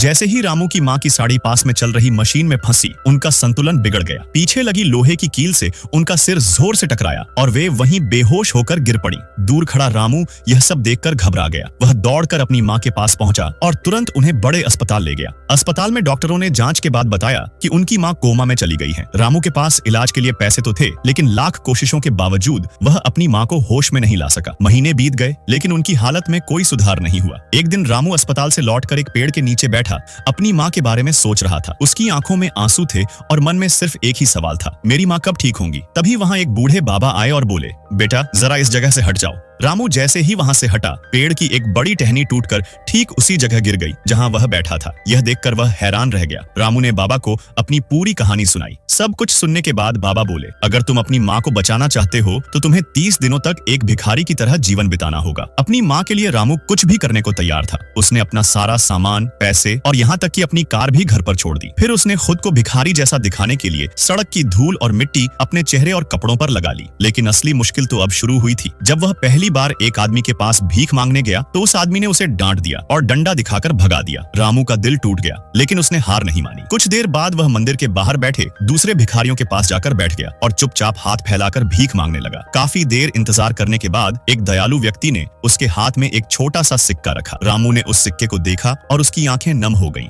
जैसे ही रामू की माँ की साड़ी पास में चल रही मशीन में फंसी, उनका संतुलन बिगड़ गया। पीछे लगी लोहे की कील से उनका सिर जोर से टकराया और वे वहीं बेहोश होकर गिर पड़ी। दूर खड़ा रामू यह सब देखकर घबरा गया। वह दौड़कर अपनी माँ के पास पहुंचा और तुरंत उन्हें बड़े अस्पताल ले गया। अस्पताल में डॉक्टरों ने जांच के बाद बताया कि उनकी माँ कोमा में चली गई है। रामू के पास इलाज के लिए पैसे तो थे, लेकिन लाख कोशिशों के बावजूद वह अपनी माँ को होश में नहीं ला सका। महीने बीत गए, लेकिन उनकी हालत में कोई सुधार नहीं हुआ। एक दिन रामू अस्पताल से लौटकर एक पेड़ के नीचे बैठा अपनी माँ के बारे में सोच रहा था। उसकी आंखों में आंसू थे और मन में सिर्फ एक ही सवाल था, मेरी माँ कब ठीक होंगी। तभी वहाँ एक बूढ़े बाबा आए और बोले, बेटा जरा इस जगह से हट जाओ। रामू जैसे ही वहां से हटा, पेड़ की एक बड़ी टहनी टूटकर ठीक उसी जगह गिर गई जहां वह बैठा था। यह देखकर वह हैरान रह गया। रामू ने बाबा को अपनी पूरी कहानी सुनाई। सब कुछ सुनने के बाद बाबा बोले, अगर तुम अपनी माँ को बचाना चाहते हो तो तुम्हें 30 दिनों तक एक भिखारी की तरह जीवन बिताना होगा। अपनी माँ के लिए रामू कुछ भी करने को तैयार था। उसने अपना सारा सामान, पैसे और यहाँ तक कि अपनी कार भी घर पर छोड़ दी। फिर उसने खुद को भिखारी जैसा दिखाने के लिए सड़क की धूल और मिट्टी अपने चेहरे और कपड़ों पर लगा ली। लेकिन असली मुश्किल तो अब शुरू हुई थी। जब वह पहली बार एक आदमी के पास भीख मांगने गया तो उस आदमी ने उसे डांट दिया और डंडा दिखाकर भगा दिया। रामू का दिल टूट गया, लेकिन उसने हार नहीं मानी। कुछ देर बाद वह मंदिर के बाहर बैठे दूसरे भिखारियों के पास जाकर बैठ गया और चुपचाप हाथ फैलाकर भीख मांगने लगा। काफी देर इंतजार करने के बाद एक दयालु व्यक्ति ने उसके हाथ में एक छोटा सा सिक्का रखा। रामू ने उस सिक्के को देखा और उसकी आंखें नम हो गईं।